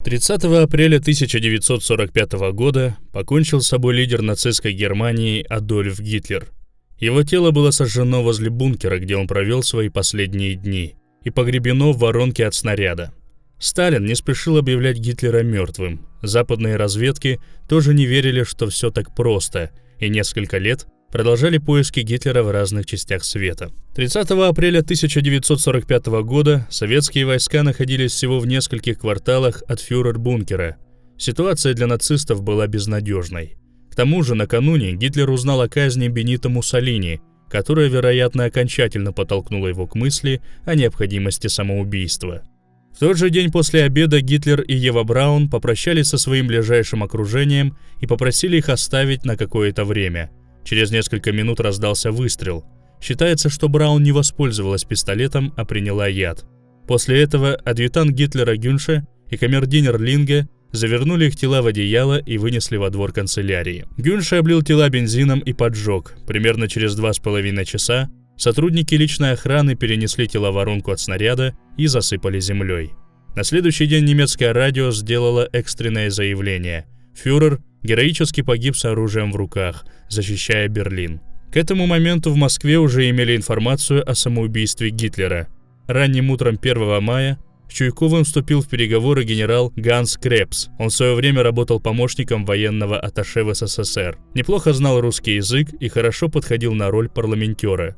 30 апреля 1945 года покончил с собой лидер нацистской Германии Адольф Гитлер. Его тело было сожжено возле бункера, где он провел свои последние дни, и погребено в воронке от снаряда. Сталин не спешил объявлять Гитлера мертвым. Западные разведки тоже не верили, что все так просто, и несколько лет продолжали поиски Гитлера в разных частях света. 30 апреля 1945 года советские войска находились всего в нескольких кварталах от фюрер-бункера. Ситуация для нацистов была безнадежной. К тому же накануне Гитлер узнал о казни Бенито Муссолини, которая, вероятно, окончательно подтолкнула его к мысли о необходимости самоубийства. В тот же день после обеда Гитлер и Ева Браун попрощались со своим ближайшим окружением и попросили их оставить на какое-то время. Через несколько минут раздался выстрел. Считается, что Браун не воспользовалась пистолетом, а приняла яд. После этого адъютант Гитлера Гюнше и камердинер Линге завернули их тела в одеяло и вынесли во двор канцелярии. Гюнше облил тела бензином и поджег. Примерно через 2,5 часа сотрудники личной охраны перенесли тела в воронку от снаряда и засыпали землей. На следующий день немецкое радио сделало экстренное заявление. Фюрер героически погиб с оружием в руках, защищая Берлин. К этому моменту в Москве уже имели информацию о самоубийстве Гитлера. Ранним утром 1 мая с Чуйковым вступил в переговоры генерал Ганс Крепс. Он в свое время работал помощником военного атташе в СССР. Неплохо знал русский язык и хорошо подходил на роль парламентера.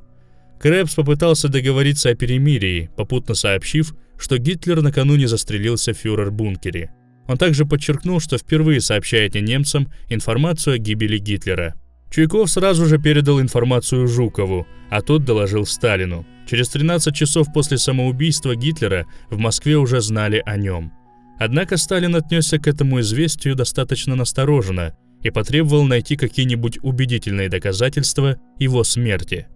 Крепс попытался договориться о перемирии, попутно сообщив, что Гитлер накануне застрелился в фюрер-бункере. Он также подчеркнул, что впервые сообщает немцам информацию о гибели Гитлера. Чуйков сразу же передал информацию Жукову, а тот доложил Сталину. Через 13 часов после самоубийства Гитлера в Москве уже знали о нем. Однако Сталин отнесся к этому известию достаточно настороженно и потребовал найти какие-нибудь убедительные доказательства его смерти.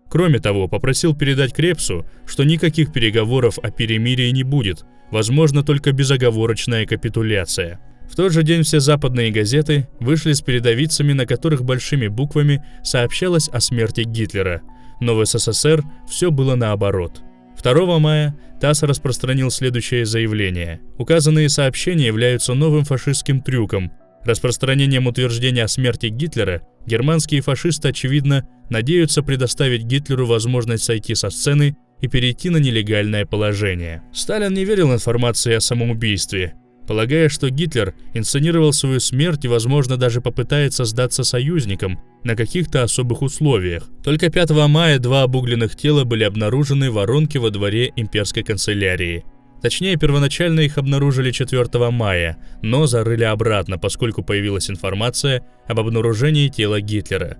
Кроме того, попросил передать Крепсу, что никаких переговоров о перемирии не будет, возможно, только безоговорочная капитуляция. В тот же день все западные газеты вышли с передовицами, на которых большими буквами сообщалось о смерти Гитлера, но в СССР все было наоборот. 2 мая ТАСС распространил следующее заявление. Указанные сообщения являются новым фашистским трюком. Распространением утверждения о смерти Гитлера германские фашисты, очевидно, надеются предоставить Гитлеру возможность сойти со сцены и перейти на нелегальное положение. Сталин не верил информации о самоубийстве, полагая, что Гитлер инсценировал свою смерть и, возможно, даже попытается сдаться союзникам на каких-то особых условиях. Только 5 мая 2 обугленных тела были обнаружены в воронке во дворе имперской канцелярии. Точнее, первоначально их обнаружили 4 мая, но зарыли обратно, поскольку появилась информация об обнаружении тела Гитлера.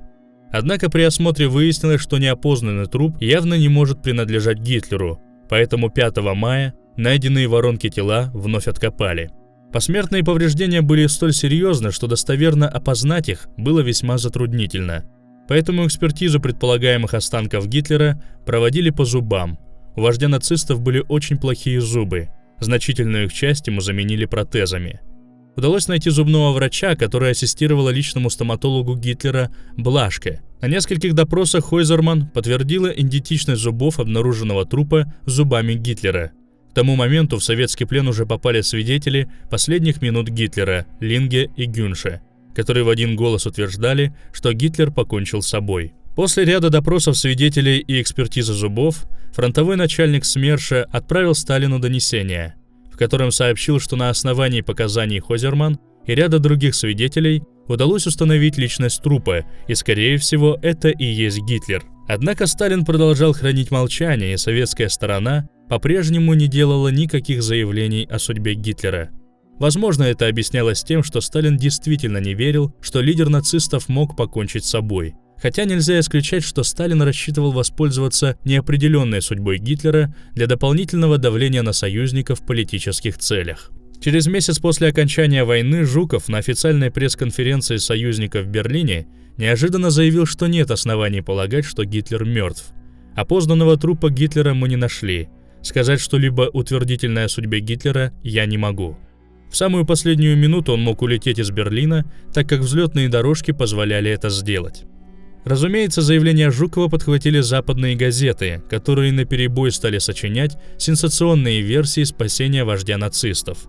Однако при осмотре выяснилось, что неопознанный труп явно не может принадлежать Гитлеру, поэтому 5 мая найденные в воронке тела вновь откопали. Посмертные повреждения были столь серьезны, что достоверно опознать их было весьма затруднительно. Поэтому экспертизу предполагаемых останков Гитлера проводили по зубам. У вождя нацистов были очень плохие зубы, значительную их часть ему заменили протезами. Удалось найти зубного врача, который ассистировала личному стоматологу Гитлера Блашке. На нескольких допросах Хойзерман подтвердила идентичность зубов обнаруженного трупа с зубами Гитлера. К тому моменту в советский плен уже попали свидетели последних минут Гитлера, Линге и Гюнше, которые в один голос утверждали, что Гитлер покончил с собой. После ряда допросов свидетелей и экспертизы зубов, фронтовой начальник СМЕРШа отправил Сталину донесение, в котором сообщил, что на основании показаний Хойзерман и ряда других свидетелей удалось установить личность трупа, и, скорее всего, это и есть Гитлер. Однако Сталин продолжал хранить молчание, и советская сторона по-прежнему не делала никаких заявлений о судьбе Гитлера. Возможно, это объяснялось тем, что Сталин действительно не верил, что лидер нацистов мог покончить с собой. Хотя нельзя исключать, что Сталин рассчитывал воспользоваться неопределенной судьбой Гитлера для дополнительного давления на союзников в политических целях. Через месяц после окончания войны Жуков на официальной пресс-конференции союзников в Берлине неожиданно заявил, что нет оснований полагать, что Гитлер мертв. Опознанного трупа Гитлера мы не нашли. Сказать что-либо утвердительное о судьбе Гитлера я не могу. В самую последнюю минуту он мог улететь из Берлина, так как взлетные дорожки позволяли это сделать. Разумеется, заявление Жукова подхватили западные газеты, которые наперебой стали сочинять сенсационные версии спасения вождя нацистов.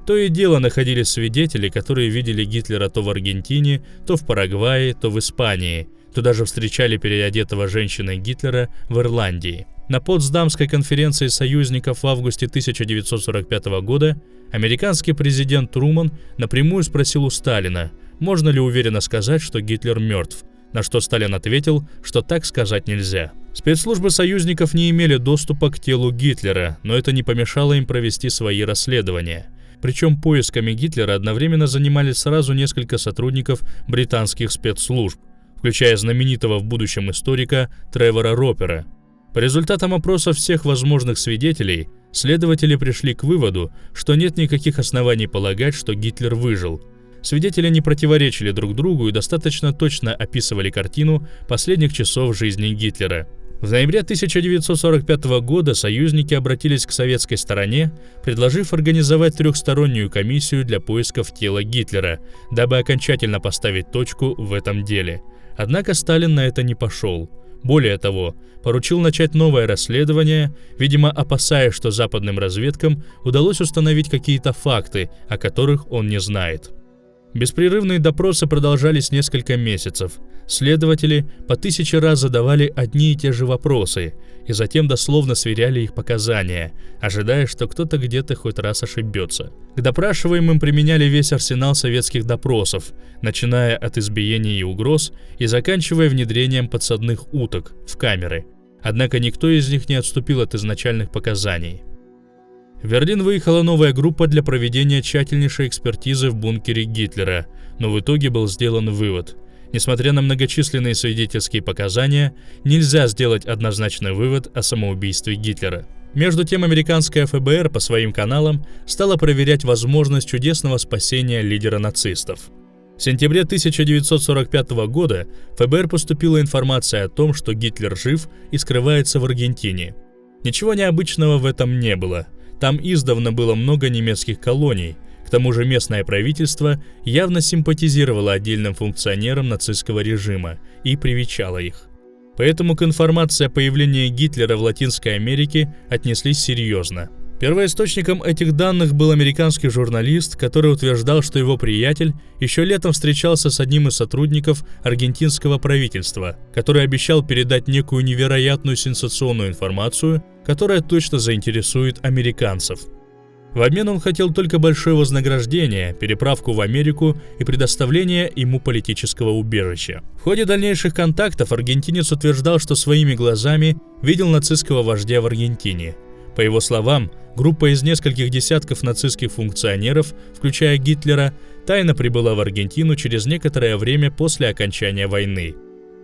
То и дело находились свидетели, которые видели Гитлера то в Аргентине, то в Парагвае, то в Испании, то даже встречали переодетого женщиной Гитлера в Ирландии. На Потсдамской конференции союзников в августе 1945 года американский президент Труман напрямую спросил у Сталина, можно ли уверенно сказать, что Гитлер мертв, на что Сталин ответил, что так сказать нельзя. Спецслужбы союзников не имели доступа к телу Гитлера, но это не помешало им провести свои расследования. Причем поисками Гитлера одновременно занимались сразу несколько сотрудников британских спецслужб, включая знаменитого в будущем историка Тревора Ропера. По результатам опроса всех возможных свидетелей, следователи пришли к выводу, что нет никаких оснований полагать, что Гитлер выжил. Свидетели не противоречили друг другу и достаточно точно описывали картину последних часов жизни Гитлера. В ноябре 1945 года союзники обратились к советской стороне, предложив организовать трехстороннюю комиссию для поисков тела Гитлера, дабы окончательно поставить точку в этом деле. Однако Сталин на это не пошел. Более того, поручил начать новое расследование, видимо, опасаясь, что западным разведкам удалось установить какие-то факты, о которых он не знает. Беспрерывные допросы продолжались несколько месяцев. Следователи по 1000 раз задавали одни и те же вопросы, и затем дословно сверяли их показания, ожидая, что кто-то где-то хоть раз ошибется. К допрашиваемым применяли весь арсенал советских допросов, начиная от избиений и угроз и заканчивая внедрением подсадных уток в камеры. Однако никто из них не отступил от изначальных показаний. В Берлин выехала новая группа для проведения тщательнейшей экспертизы в бункере Гитлера, но в итоге был сделан вывод. Несмотря на многочисленные свидетельские показания, нельзя сделать однозначный вывод о самоубийстве Гитлера. Между тем, американское ФБР по своим каналам стало проверять возможность чудесного спасения лидера нацистов. В сентябре 1945 года ФБР поступила информация о том, что Гитлер жив и скрывается в Аргентине. Ничего необычного в этом не было. Там издавна было много немецких колоний. К тому же местное правительство явно симпатизировало отдельным функционерам нацистского режима и привечало их. Поэтому к информации о появлении Гитлера в Латинской Америке отнеслись серьезно. Первоисточником этих данных был американский журналист, который утверждал, что его приятель еще летом встречался с одним из сотрудников аргентинского правительства, который обещал передать некую невероятную сенсационную информацию, которая точно заинтересует американцев. В обмен он хотел только большое вознаграждение, переправку в Америку и предоставление ему политического убежища. В ходе дальнейших контактов аргентинец утверждал, что своими глазами видел нацистского вождя в Аргентине. По его словам, группа из нескольких десятков нацистских функционеров, включая Гитлера, тайно прибыла в Аргентину через некоторое время после окончания войны.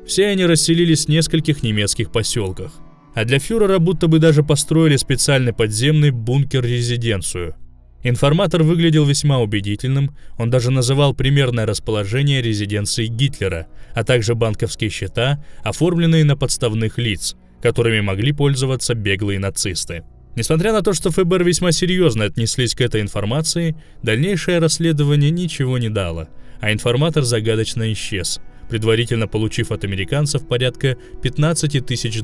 Все они расселились в нескольких немецких поселках. А для фюрера будто бы даже построили специальный подземный бункер-резиденцию. Информатор выглядел весьма убедительным, он даже называл примерное расположение резиденции Гитлера, а также банковские счета, оформленные на подставных лиц, которыми могли пользоваться беглые нацисты. Несмотря на то, что ФБР весьма серьезно отнеслись к этой информации, дальнейшее расследование ничего не дало, а информатор загадочно исчез, предварительно получив от американцев порядка $15 тысяч,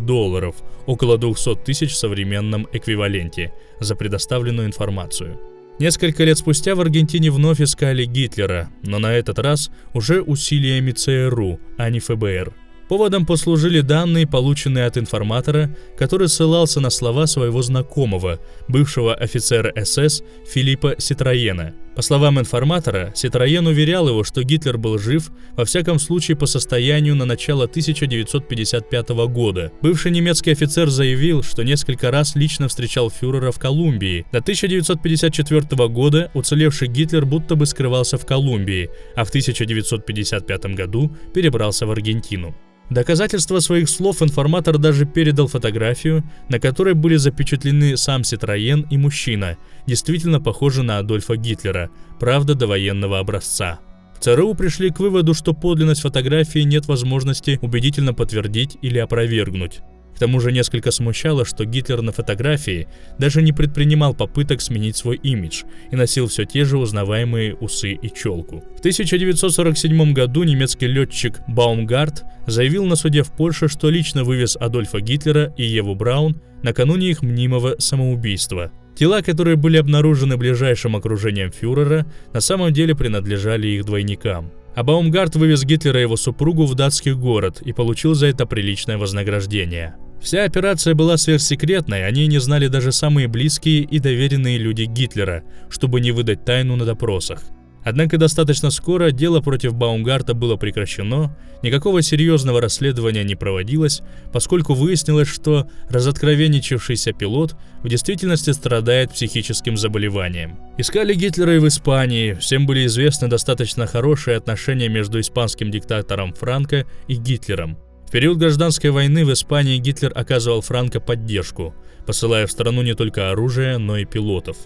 около 200 тысяч в современном эквиваленте, за предоставленную информацию. Несколько лет спустя в Аргентине вновь искали Гитлера, но на этот раз уже усилиями ЦРУ, а не ФБР. Поводом послужили данные, полученные от информатора, который ссылался на слова своего знакомого, бывшего офицера СС Филиппа Ситроена. По словам информатора, Ситроен уверял его, что Гитлер был жив, во всяком случае по состоянию на начало 1955 года. Бывший немецкий офицер заявил, что несколько раз лично встречал фюрера в Колумбии. До 1954 года уцелевший Гитлер будто бы скрывался в Колумбии, а в 1955 году перебрался в Аргентину. Доказательство своих слов информатор даже передал фотографию, на которой были запечатлены сам Ситроен и мужчина, действительно похожий на Адольфа Гитлера, правда довоенного образца. В ЦРУ пришли к выводу, что подлинность фотографии нет возможности убедительно подтвердить или опровергнуть. К тому же несколько смущало, что Гитлер на фотографии даже не предпринимал попыток сменить свой имидж и носил все те же узнаваемые усы и челку. В 1947 году немецкий летчик Баумгарт заявил на суде в Польше, что лично вывез Адольфа Гитлера и Еву Браун накануне их мнимого самоубийства. Тела, которые были обнаружены ближайшим окружением фюрера, на самом деле принадлежали их двойникам. А Баумгарт вывез Гитлера и его супругу в датский город и получил за это приличное вознаграждение. Вся операция была сверхсекретной, о ней не знали даже самые близкие и доверенные люди Гитлера, чтобы не выдать тайну на допросах. Однако достаточно скоро дело против Баумгарта было прекращено, никакого серьезного расследования не проводилось, поскольку выяснилось, что разоткровенничавшийся пилот в действительности страдает психическим заболеванием. Искали Гитлера и в Испании, всем были известны достаточно хорошие отношения между испанским диктатором Франко и Гитлером. В период гражданской войны в Испании Гитлер оказывал Франко поддержку, посылая в страну не только оружие, но и пилотов.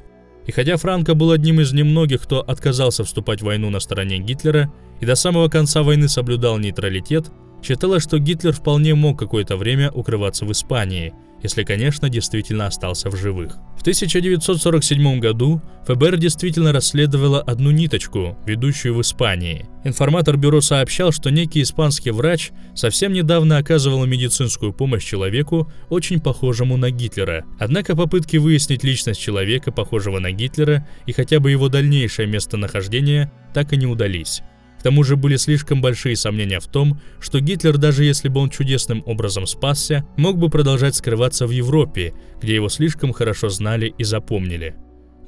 И хотя Франко был одним из немногих, кто отказался вступать в войну на стороне Гитлера и до самого конца войны соблюдал нейтралитет, считалось, что Гитлер вполне мог какое-то время укрываться в Испании, если, конечно, действительно остался в живых. В 1947 году ФБР действительно расследовало одну ниточку, ведущую в Испании. Информатор бюро сообщал, что некий испанский врач совсем недавно оказывал медицинскую помощь человеку, очень похожему на Гитлера. Однако попытки выяснить личность человека, похожего на Гитлера, и хотя бы его дальнейшее местонахождение, так и не удались. К тому же были слишком большие сомнения в том, что Гитлер, даже если бы он чудесным образом спасся, мог бы продолжать скрываться в Европе, где его слишком хорошо знали и запомнили.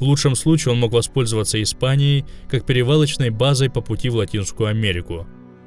В лучшем случае он мог воспользоваться Испанией как перевалочной базой по пути в Латинскую Америку.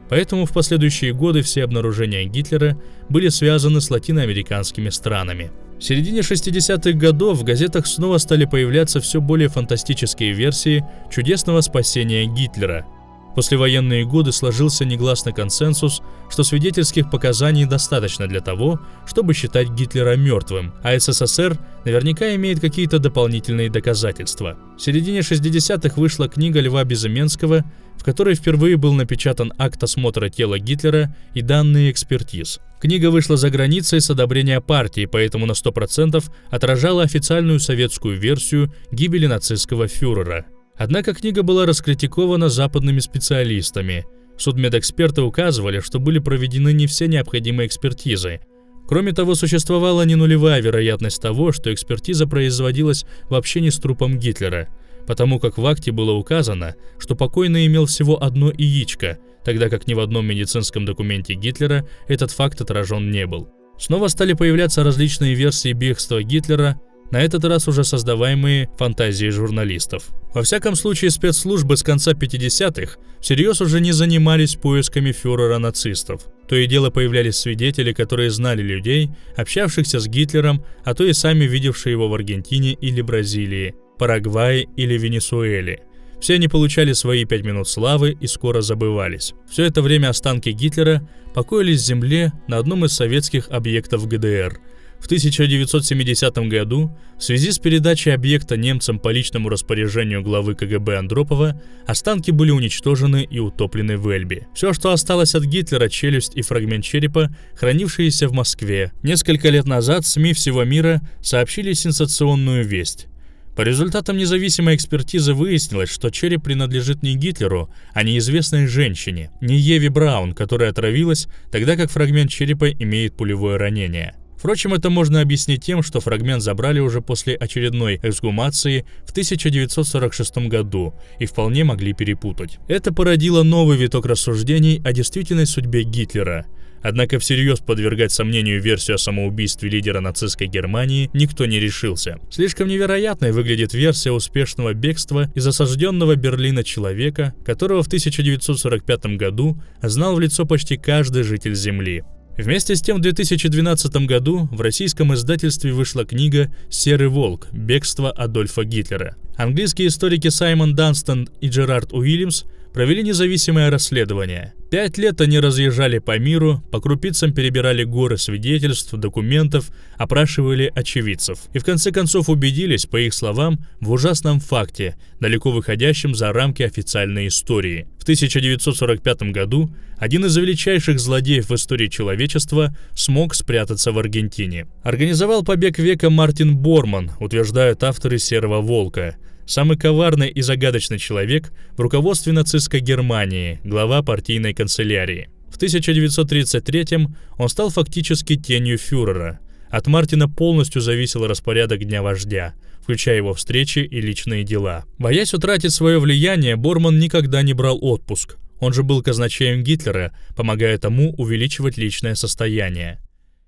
Поэтому в последующие годы все обнаружения Гитлера были связаны с латиноамериканскими странами. В середине 60-х годов в газетах снова стали появляться все более фантастические версии чудесного спасения Гитлера. Послевоенные годы сложился негласный консенсус, что свидетельских показаний достаточно для того, чтобы считать Гитлера мертвым, а СССР наверняка имеет какие-то дополнительные доказательства. В середине 60-х вышла книга Льва Безыменского, в которой впервые был напечатан акт осмотра тела Гитлера и данные экспертиз. Книга вышла за границей с одобрения партии, поэтому на 100% отражала официальную советскую версию гибели нацистского фюрера. Однако книга была раскритикована западными специалистами. Судмедэксперты указывали, что были проведены не все необходимые экспертизы. Кроме того, существовала не нулевая вероятность того, что экспертиза производилась вообще не с трупом Гитлера, потому как в акте было указано, что покойный имел всего одно яичко, тогда как ни в одном медицинском документе Гитлера этот факт отражен не был. Снова стали появляться различные версии бегства Гитлера, на этот раз уже создаваемые фантазией журналистов. Во всяком случае, спецслужбы с конца 50-х всерьез уже не занимались поисками фюрера-нацистов. То и дело появлялись свидетели, которые знали людей, общавшихся с Гитлером, а то и сами видевшие его в Аргентине или Бразилии, Парагвае или Венесуэле. Все они получали свои 5 минут славы и скоро забывались. Все это время останки Гитлера покоились в земле на одном из советских объектов ГДР. В 1970 году, в связи с передачей объекта немцам по личному распоряжению главы КГБ Андропова, останки были уничтожены и утоплены в Эльбе. Все, что осталось от Гитлера, челюсть и фрагмент черепа, хранившиеся в Москве. Несколько лет назад СМИ всего мира сообщили сенсационную весть. По результатам независимой экспертизы выяснилось, что череп принадлежит не Гитлеру, а неизвестной женщине, не Еве Браун, которая отравилась, тогда как фрагмент черепа имеет пулевое ранение. Впрочем, это можно объяснить тем, что фрагмент забрали уже после очередной эксгумации в 1946 году и вполне могли перепутать. Это породило новый виток рассуждений о действительной судьбе Гитлера. Однако всерьез подвергать сомнению версию о самоубийстве лидера нацистской Германии никто не решился. Слишком невероятной выглядит версия успешного бегства из осажденного Берлина человека, которого в 1945 году знал в лицо почти каждый житель Земли. Вместе с тем, в 2012 году в российском издательстве вышла книга «Серый волк. Бегство Адольфа Гитлера». Английские историки Саймон Данстон и Джерард Уильямс провели независимое расследование. 5 лет они разъезжали по миру, по крупицам перебирали горы свидетельств, документов, опрашивали очевидцев. И в конце концов убедились, по их словам, в ужасном факте, далеко выходящем за рамки официальной истории. В 1945 году один из величайших злодеев в истории человечества смог спрятаться в Аргентине. Организовал побег века Мартин Борман, утверждают авторы «Серого волка». Самый коварный и загадочный человек в руководстве нацистской Германии, глава партийной канцелярии. В 1933-м он стал фактически тенью фюрера. От Мартина полностью зависел распорядок дня вождя, включая его встречи и личные дела. Боясь утратить свое влияние, Борман никогда не брал отпуск. Он же был казначеем Гитлера, помогая тому увеличивать личное состояние.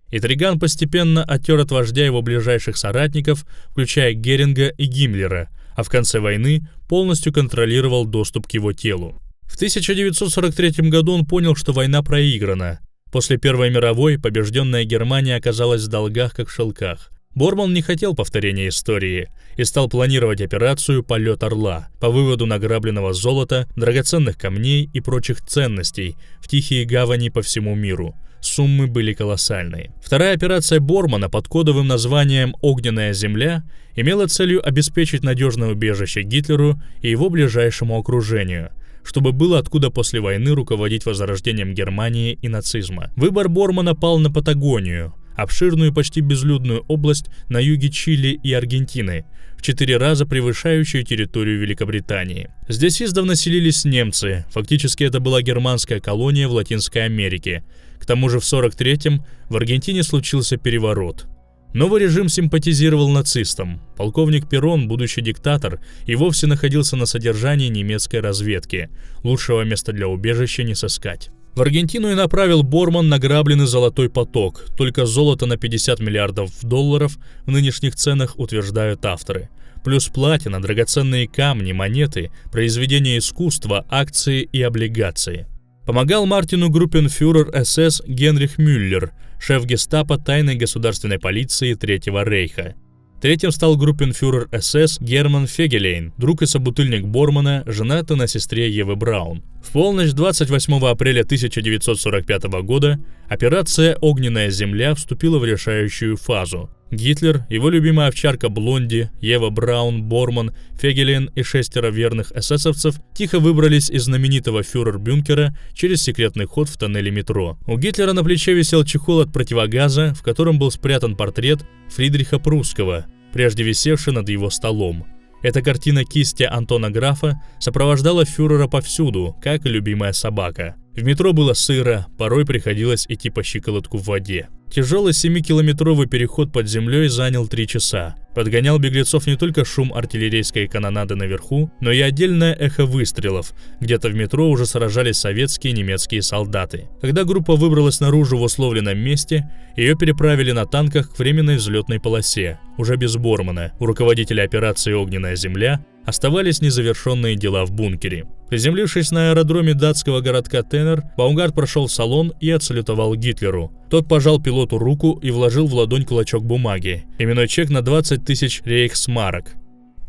Интриган постепенно оттер от вождя его ближайших соратников, включая Геринга и Гиммлера, а в конце войны полностью контролировал доступ к его телу. В 1943 году он понял, что война проиграна. После Первой мировой побежденная Германия оказалась в долгах, как в шелках. Борман не хотел повторения истории и стал планировать операцию «Полет Орла» по выводу награбленного золота, драгоценных камней и прочих ценностей в тихие гавани по всему миру. Суммы были колоссальные. Вторая операция Бормана под кодовым названием «Огненная земля» имела целью обеспечить надежное убежище Гитлеру и его ближайшему окружению, чтобы было откуда после войны руководить возрождением Германии и нацизма. Выбор Бормана пал на Патагонию, обширную почти безлюдную область на юге Чили и Аргентины, в 4 раза превышающую территорию Великобритании. Здесь издавна селились немцы, фактически это была германская колония в Латинской Америке. К тому же в 1943-м в Аргентине случился переворот. Новый режим симпатизировал нацистам. Полковник Перрон, будущий диктатор, и вовсе находился на содержании немецкой разведки. Лучшего места для убежища не сыскать. В Аргентину и направил Борман награбленный золотой поток, только золото на 50 миллиардов долларов в нынешних ценах, утверждают авторы. Плюс платина, драгоценные камни, монеты, произведения искусства, акции и облигации. Помогал Мартину группенфюрер СС Генрих Мюллер, шеф гестапо тайной государственной полиции Третьего рейха. Третьим стал группенфюрер СС Герман Фегелейн, друг и собутыльник Бормана, женатый на сестре Евы Браун. В полночь 28 апреля 1945 года операция «Огненная земля» вступила в решающую фазу. Гитлер, его любимая овчарка Блонди, Ева Браун, Борман, Фегелейн и 6 верных эсэсовцев тихо выбрались из знаменитого фюрер-бюнкера через секретный ход в тоннеле метро. У Гитлера на плече висел чехол от противогаза, в котором был спрятан портрет Фридриха Прусского, прежде висевший над его столом. Эта картина кисти Антона Графа сопровождала фюрера повсюду, как и любимая собака. В метро было сыро, порой приходилось идти по щиколотку в воде. Тяжелый 7-километровый переход под землей занял 3 часа. Подгонял беглецов не только шум артиллерийской канонады наверху, но и отдельное эхо выстрелов. Где-то в метро уже сражались советские и немецкие солдаты. Когда группа выбралась наружу в условленном месте, ее переправили на танках к временной взлетной полосе, уже без Бормана. У руководителя операции «Огненная земля» оставались незавершенные дела в бункере. Приземлившись на аэродроме датского городка Теннер, Баумгарт прошел в салон и отсалютовал Гитлеру. Тот пожал пилоту руку и вложил в ладонь клочок бумаги, именной чек на 20 тысяч рейхсмарок.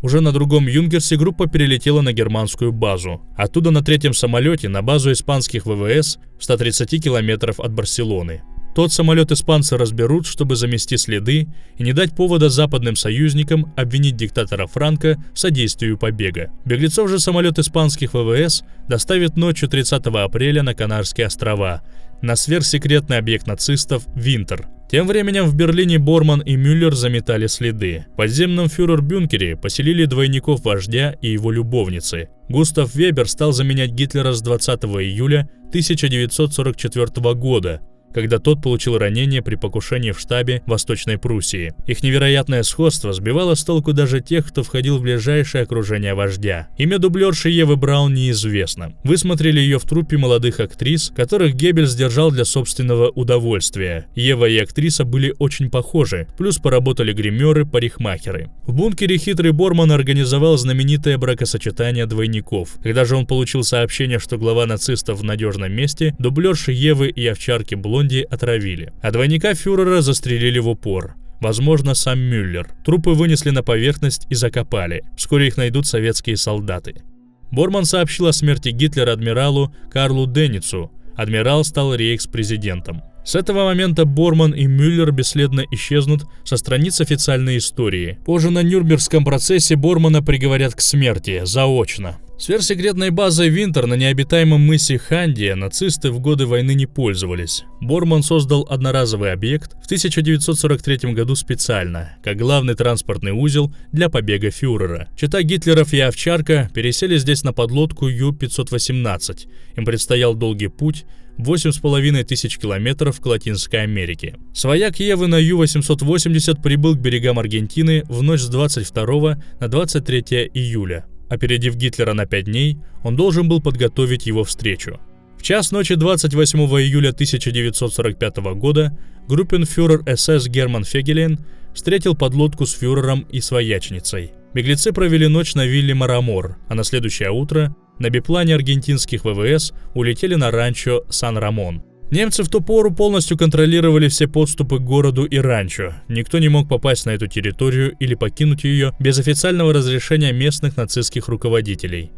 Уже на другом Юнкерсе группа перелетела на германскую базу. Оттуда на 3-м самолете на базу испанских ВВС в 130 километров от Барселоны. Тот самолет испанцы разберут, чтобы замести следы и не дать повода западным союзникам обвинить диктатора Франко в содействии побега. Беглецов же самолет испанских ВВС доставит ночью 30 апреля на Канарские острова, на сверхсекретный объект нацистов Винтер. Тем временем в Берлине Борман и Мюллер заметали следы. В подземном фюрер-бюнкере поселили двойников вождя и его любовницы. Густав Вебер стал заменять Гитлера с 20 июля 1944 года, когда тот получил ранение при покушении в штабе Восточной Пруссии. Их невероятное сходство сбивало с толку даже тех, кто входил в ближайшее окружение вождя. Имя дублерши Евы Браун неизвестно. Высмотрели ее в труппе молодых актрис, которых Геббельс держал для собственного удовольствия. Ева и актриса были очень похожи, плюс поработали гримеры, парикмахеры. В бункере хитрый Борман организовал знаменитое бракосочетание двойников. Когда же он получил сообщение, что глава нацистов в надежном месте, дублерши Евы и овчарки Блонди отравили, а двойника фюрера застрелили в упор. Возможно, сам Мюллер. Трупы вынесли на поверхность и закопали. Вскоре их найдут советские солдаты. Борман сообщил о смерти Гитлера адмиралу Карлу Деницу. Адмирал стал рейхс-президентом. С этого момента Борман и Мюллер бесследно исчезнут со страниц официальной истории. Позже на Нюрнбергском процессе Бормана приговорят к смерти, заочно. Сверхсекретной базой Винтер на необитаемом мысе Хандия нацисты в годы войны не пользовались. Борман создал одноразовый объект в 1943 году специально, как главный транспортный узел для побега фюрера. Чета Гитлеров и овчарка пересели здесь на подлодку Ю-518. Им предстоял долгий путь 8,5 тысяч километров к Латинской Америке. Свояк Евы на Ю-880 прибыл к берегам Аргентины в ночь с 22 на 23 июля. Опередив Гитлера на 5 дней, он должен был подготовить его встречу. В час ночи 28 июля 1945 года группенфюрер СС Герман Фегелен встретил подлодку с фюрером и своячницей. Беглецы провели ночь на вилле Марамор, а на следующее утро на биплане аргентинских ВВС улетели на ранчо Сан-Рамон. Немцы в ту пору полностью контролировали все подступы к городу и ранчо. Никто не мог попасть на эту территорию или покинуть ее без официального разрешения местных нацистских руководителей.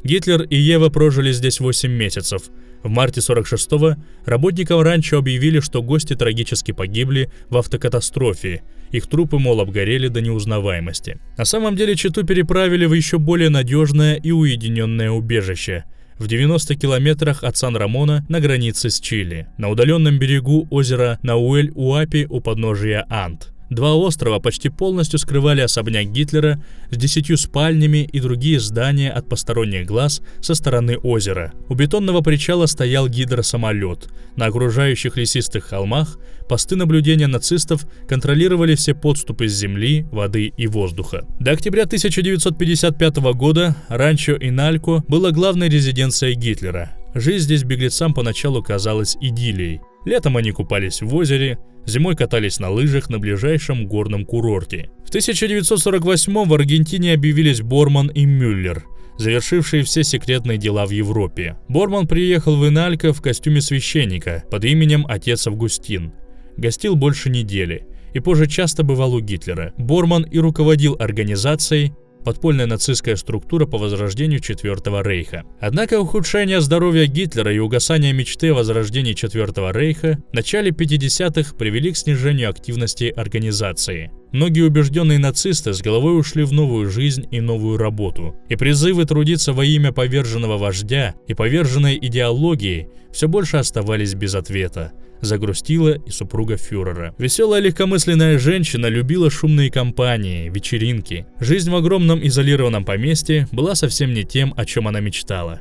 Гитлер и Ева прожили здесь 8 месяцев. В марте 46-го работникам ранчо объявили, что гости трагически погибли в автокатастрофе. Их трупы, мол, обгорели до неузнаваемости. На самом деле чету переправили в еще более надежное и уединенное убежище в 90 километрах от Сан-Рамона на границе с Чили, на удаленном берегу озера Науэль-Уапи у подножия Анд. Два острова почти полностью скрывали особняк Гитлера с 10 спальнями и другие здания от посторонних глаз со стороны озера. У бетонного причала стоял гидросамолет. На окружающих лесистых холмах посты наблюдения нацистов контролировали все подступы с земли, воды и воздуха. До октября 1955 года ранчо Иналько было главной резиденцией Гитлера. Жизнь здесь беглецам поначалу казалась идиллией. Летом они купались в озере, зимой катались на лыжах на ближайшем горном курорте. В 1948 в Аргентине объявились Борман и Мюллер, завершившие все секретные дела в Европе. Борман приехал в Иналько в костюме священника под именем Отец Августин. Гостил больше недели и позже часто бывал у Гитлера. Борман и руководил организацией подпольная нацистская структура по возрождению Четвертого Рейха. Однако ухудшение здоровья Гитлера и угасание мечты о возрождении Четвертого Рейха в начале 50-х привели к снижению активности организации. Многие убежденные нацисты с головой ушли в новую жизнь и новую работу, и призывы трудиться во имя поверженного вождя и поверженной идеологии все больше оставались без ответа. Загрустила и супруга фюрера. Веселая легкомысленная женщина любила шумные компании, вечеринки. Жизнь в огромном изолированном поместье была совсем не тем, о чем она мечтала.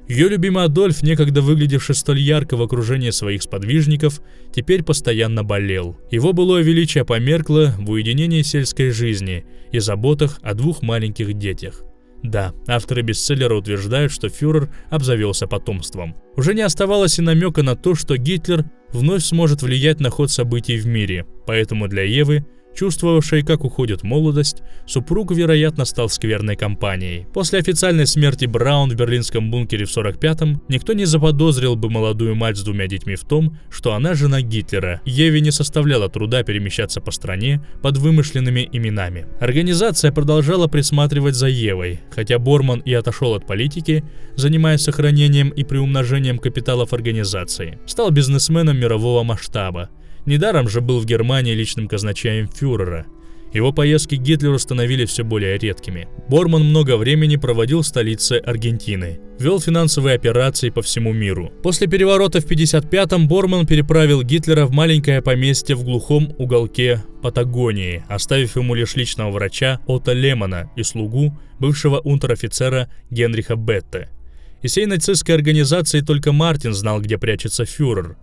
Ее любимый Адольф, некогда выглядевший столь ярко в окружении своих сподвижников, теперь постоянно болел. Его былое величие померкло в уединении сельской жизни и заботах о 2 маленьких детях. Да, авторы бестселлера утверждают, что фюрер обзавелся потомством. Уже не оставалось и намека на то, что Гитлер вновь сможет влиять на ход событий в мире, поэтому для Евы, чувствовавшей, как уходит молодость, супруг, вероятно, стал скверной компанией. После официальной смерти Браун в берлинском бункере в 45-м никто не заподозрил бы молодую мать с 2 детьми в том, что она жена Гитлера. Еве не составляло труда перемещаться по стране под вымышленными именами. Организация продолжала присматривать за Евой, хотя Борман и отошел от политики, занимаясь сохранением и приумножением капиталов организации. Стал бизнесменом мирового масштаба. Недаром же был в Германии личным казначеем фюрера. Его поездки к Гитлеру становились все более редкими. Борман много времени проводил в столице Аргентины, вел финансовые операции по всему миру. После переворота в 1955-м Борман переправил Гитлера в маленькое поместье в глухом уголке Патагонии, оставив ему лишь личного врача Отто Лемана и слугу бывшего унтер-офицера Генриха Бетте. Из всей нацистской организации только Мартин знал, где прячется фюрер.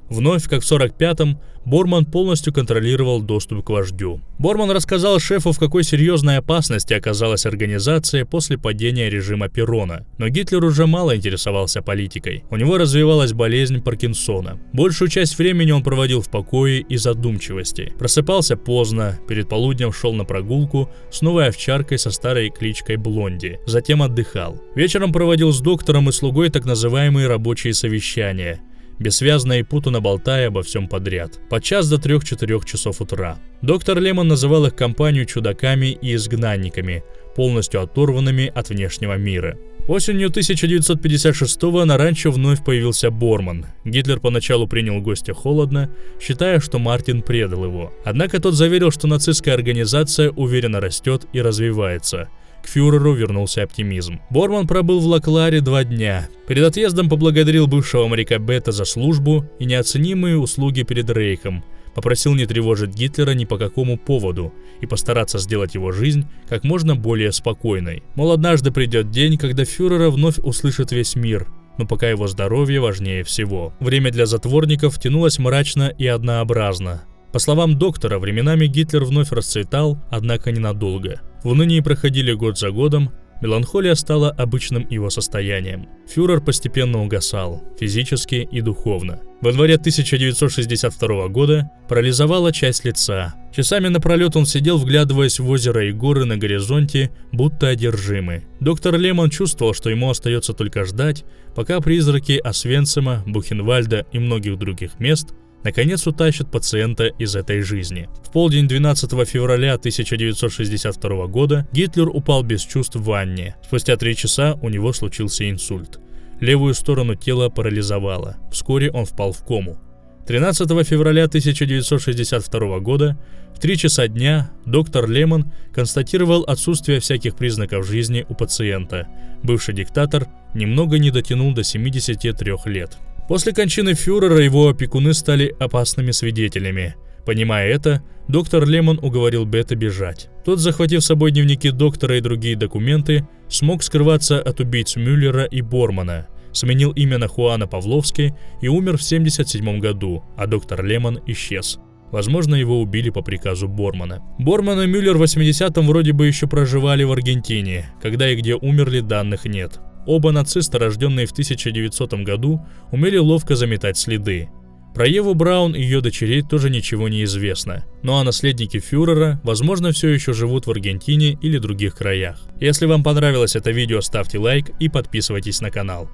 Вновь, как в 1945-м, Борман полностью контролировал доступ к вождю. Борман рассказал шефу, в какой серьезной опасности оказалась организация после падения режима Перона. Но Гитлер уже мало интересовался политикой. У него развивалась болезнь Паркинсона. Большую часть времени он проводил в покое и задумчивости. Просыпался поздно, перед полуднем шел на прогулку с новой овчаркой со старой кличкой Блонди. Затем отдыхал. Вечером проводил с доктором и слугой так называемые рабочие совещания, бессвязно и путанно болтая обо всем подряд, подчас до 3-4 часов утра. Доктор Лемон называл их компанию чудаками и изгнанниками, полностью оторванными от внешнего мира. Осенью 1956-го на ранчо вновь появился Борман. Гитлер поначалу принял гостя холодно, считая, что Мартин предал его. Однако тот заверил, что нацистская организация уверенно растет и развивается. К фюреру вернулся оптимизм. Борман пробыл в Ла-Кларе 2 дня. Перед отъездом поблагодарил бывшего моряка Бетта за службу и неоценимые услуги перед Рейхом. Попросил не тревожить Гитлера ни по какому поводу и постараться сделать его жизнь как можно более спокойной. Мол, однажды придет день, когда фюрера вновь услышит весь мир, но пока его здоровье важнее всего. Время для затворников тянулось мрачно и однообразно. По словам доктора, временами Гитлер вновь расцветал, однако ненадолго. В унынии проходили год за годом, меланхолия стала обычным его состоянием. Фюрер постепенно угасал, физически и духовно. В январе 1962 года парализовала часть лица. Часами напролет он сидел, вглядываясь в озеро и горы на горизонте, будто одержимый. Доктор Лемон чувствовал, что ему остается только ждать, пока призраки Освенцима, Бухенвальда и многих других мест наконец утащат пациента из этой жизни. В полдень 12 февраля 1962 года Гитлер упал без чувств в ванне. Спустя 3 часа у него случился инсульт. Левую сторону тела парализовало. Вскоре он впал в кому. 13 февраля 1962 года в 3 часа дня доктор Лемон констатировал отсутствие всяких признаков жизни у пациента. Бывший диктатор немного не дотянул до 73 лет. После кончины фюрера его опекуны стали опасными свидетелями. Понимая это, доктор Лемон уговорил Бетта бежать. Тот, захватив с собой дневники доктора и другие документы, смог скрываться от убийц Мюллера и Бормана, сменил имя на Хуана Павловский и умер в 1977 году, а доктор Лемон исчез. Возможно, его убили по приказу Бормана. Борман и Мюллер в 80-м вроде бы еще проживали в Аргентине. Когда и где умерли, данных нет. Оба нациста, рожденные в 1900 году, умели ловко заметать следы. Про Еву Браун и ее дочерей тоже ничего не известно. Ну а наследники фюрера, возможно, все еще живут в Аргентине или других краях. Если вам понравилось это видео, ставьте лайк и подписывайтесь на канал.